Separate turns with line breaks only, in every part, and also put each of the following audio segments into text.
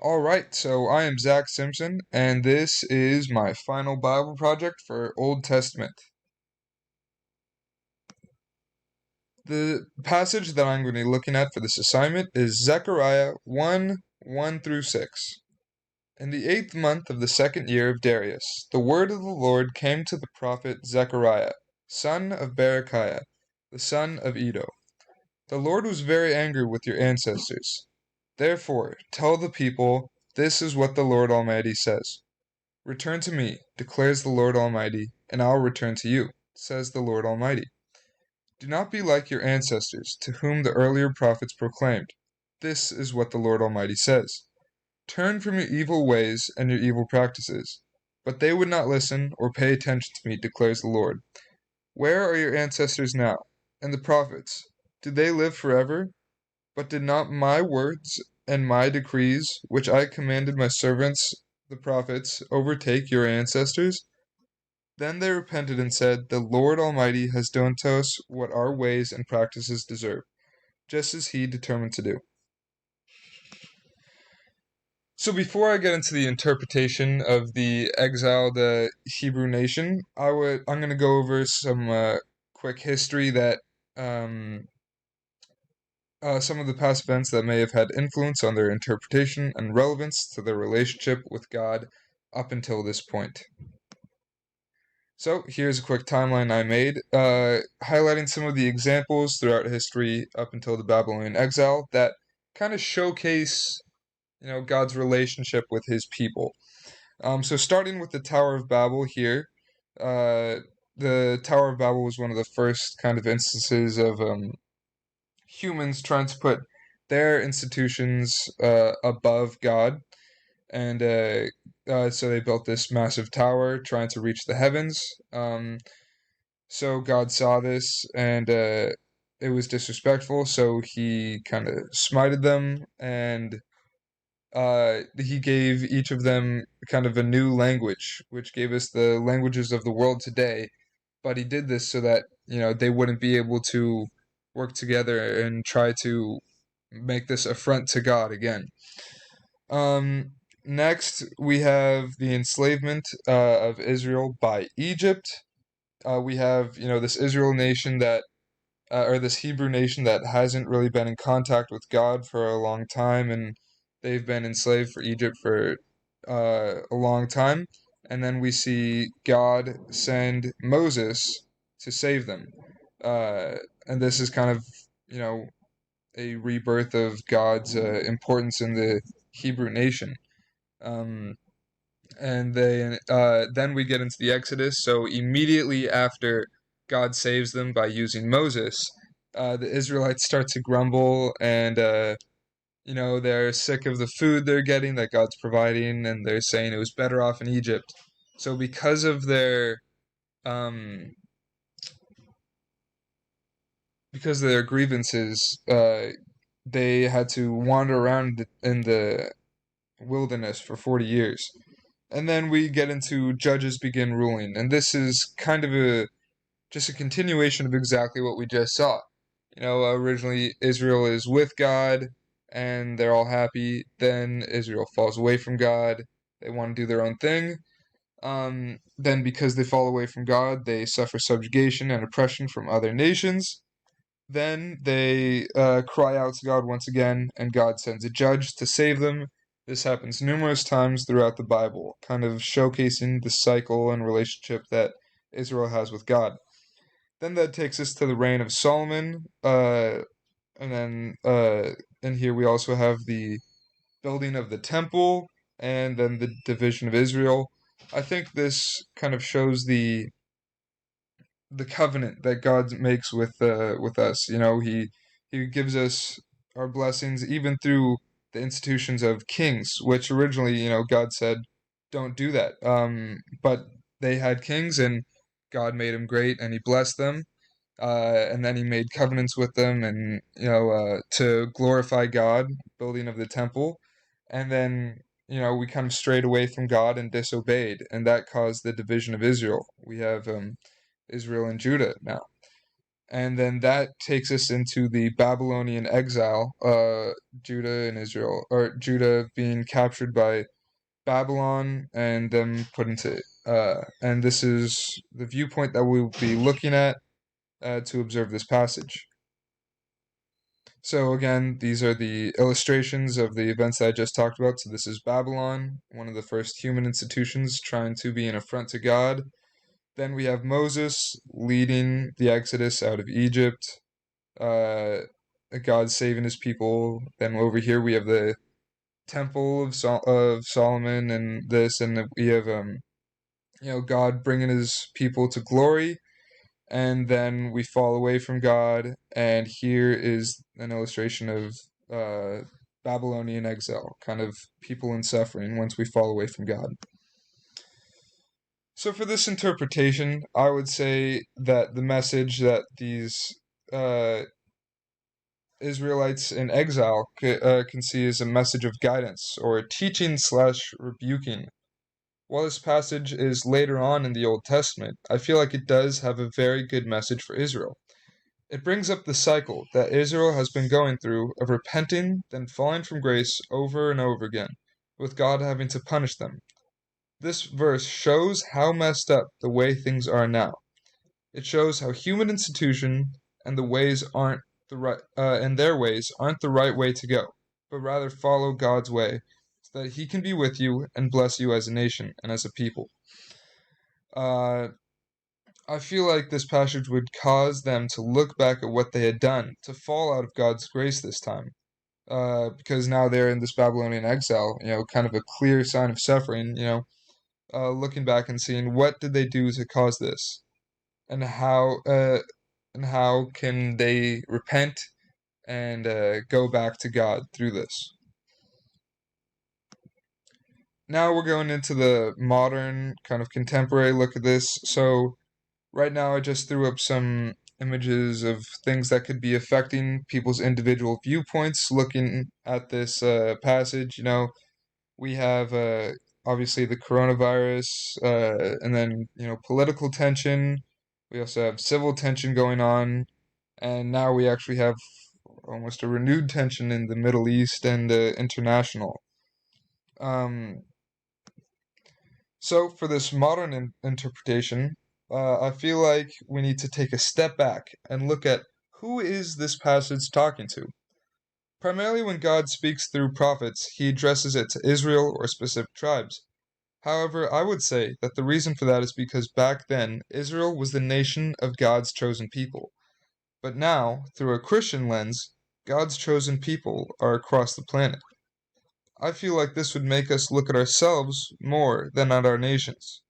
Alright, so I am Zach Simpson, and this is my final Bible project for Old Testament. The passage that I'm going to be looking at for this assignment is Zechariah 1 through 6. In the 8th month of the 2nd year of Darius, the word of the Lord came to the prophet Zechariah, son of Berechiah, the son of Iddo. The Lord was very angry with your ancestors. Therefore, tell the people, this is what the Lord Almighty says. Return to me, declares the Lord Almighty, and I'll return to you, says the Lord Almighty. Do not be like your ancestors, to whom the earlier prophets proclaimed. This is what the Lord Almighty says. Turn from your evil ways and your evil practices. But they would not listen or pay attention to me, declares the Lord. Where are your ancestors now? And the prophets? Did they live forever? But did not my words and my decrees, which I commanded my servants the prophets, overtake your ancestors? Then they repented and said, the Lord Almighty has done to us what our ways and practices deserve, just as he determined to do. So before I get into the interpretation of the exiled Hebrew nation, I'm going to go over some quick history that some of the past events that may have had influence on their interpretation and relevance to their relationship with God up until this point. So here's a quick timeline I made, highlighting some of the examples throughout history up until the Babylonian exile that kind of showcase, God's relationship with his people. So starting with the Tower of Babel here, the Tower of Babel was one of the first kind of instances of humans trying to put their institutions above God. And so they built this massive tower trying to reach the heavens. So God saw this and it was disrespectful, so he kind of smited them and he gave each of them kind of a new language, which gave us the languages of the world today. But he did this so that, they wouldn't be able to work together and try to make this affront to God again. Next, we have the enslavement of Israel by Egypt. We have, this Israel nation that, or this Hebrew nation that hasn't really been in contact with God for a long time, and they've been enslaved for Egypt for a long time. And then we see God send Moses to save them. And this is kind of, you know, a rebirth of God's importance in the Hebrew nation. Um, and then we get into the Exodus. So immediately after God saves them by using Moses, the Israelites start to grumble, and they're sick of the food they're getting that God's providing, and they're saying it was better off in Egypt. So um, because of their grievances, they had to wander around in the wilderness for 40 years. And then we get into judges begin ruling, and this is kind of just a continuation of exactly what we just saw. Originally Israel is with God, and they're all happy. Then Israel falls away from God. They want to do their own thing. Then because they fall away from God, they suffer subjugation and oppression from other nations. Then they cry out to God once again, and God sends a judge to save them. This happens numerous times throughout the Bible, kind of showcasing the cycle and relationship that Israel has with God. Then that takes us to the reign of Solomon, and then in here we also have the building of the temple, and then the division of Israel. I think this kind of shows the covenant that God makes with us. He gives us our blessings even through the institutions of kings, which originally, God said don't do that. But they had kings, and God made them great, and He blessed them. And then He made covenants with them, and to glorify God, building of the temple, and then we kind of strayed away from God and disobeyed, and that caused the division of Israel. We have Israel and Judah now. And then that takes us into the Babylonian exile, Judah and Israel, or Judah being captured by Babylon and them put into, and this is the viewpoint that we'll be looking at to observe this passage. So again, these are the illustrations of the events that I just talked about. So this is Babylon, one of the first human institutions trying to be an affront to God. Then we have Moses leading the Exodus out of Egypt, God saving his people. Then over here we have the Temple of Solomon and this, and we have God bringing his people to glory, and then we fall away from God. And here is an illustration of Babylonian exile, kind of people in suffering once we fall away from God. So for this interpretation, I would say that the message that these Israelites in exile can see is a message of guidance or a teaching/rebuking. While this passage is later on in the Old Testament, I feel like it does have a very good message for Israel. It brings up the cycle that Israel has been going through of repenting, then falling from grace over and over again, with God having to punish them. This verse shows how messed up the way things are now. It shows how human institution and the ways aren't the right, and their ways aren't the right way to go, but rather follow God's way, so that He can be with you and bless you as a nation and as a people. I feel like this passage would cause them to look back at what they had done, to fall out of God's grace this time, because now they're in this Babylonian exile. Kind of a clear sign of suffering. Looking back and seeing what did they do to cause this, and how can they repent and go back to God through this. Now we're going into the modern, kind of contemporary look at this. So right now I just threw up some images of things that could be affecting people's individual viewpoints looking at this passage. We have obviously the coronavirus, and then political tension. We also have civil tension going on, and now we actually have almost a renewed tension in the Middle East and international. So for this modern interpretation, I feel like we need to take a step back and look at who is this passage talking to. Primarily when God speaks through prophets, he addresses it to Israel or specific tribes. However, I would say that the reason for that is because back then, Israel was the nation of God's chosen people. But now, through a Christian lens, God's chosen people are across the planet. I feel like this would make us look at ourselves more than at our nations.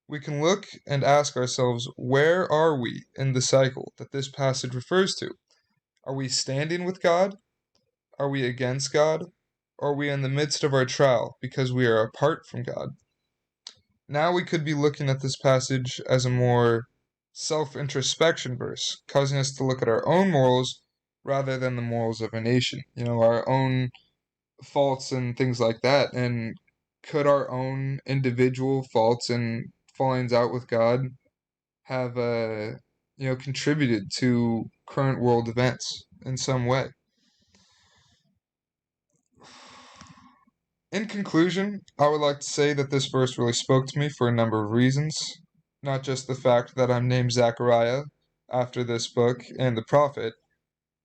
We can look and ask ourselves, where are we in the cycle that this passage refers to? Are we standing with God? Are we against God? Or are we in the midst of our trial because we are apart from God? Now we could be looking at this passage as a more self-introspection verse, causing us to look at our own morals rather than the morals of a nation. Our own faults and things like that. And could our own individual faults and fallings out with God have contributed to current world events in some way? In conclusion, I would like to say that this verse really spoke to me for a number of reasons. Not just the fact that I'm named Zechariah after this book and the prophet,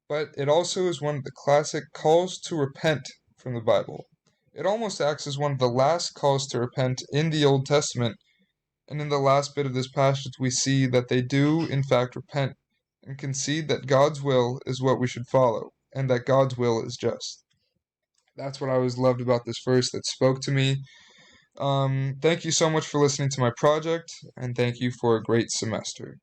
but it also is one of the classic calls to repent from the Bible. It almost acts as one of the last calls to repent in the Old Testament, and in the last bit of this passage we see that they do in fact repent and concede that God's will is what we should follow, and that God's will is just. That's what I always loved about this verse that spoke to me. Thank you so much for listening to my project, and thank you for a great semester.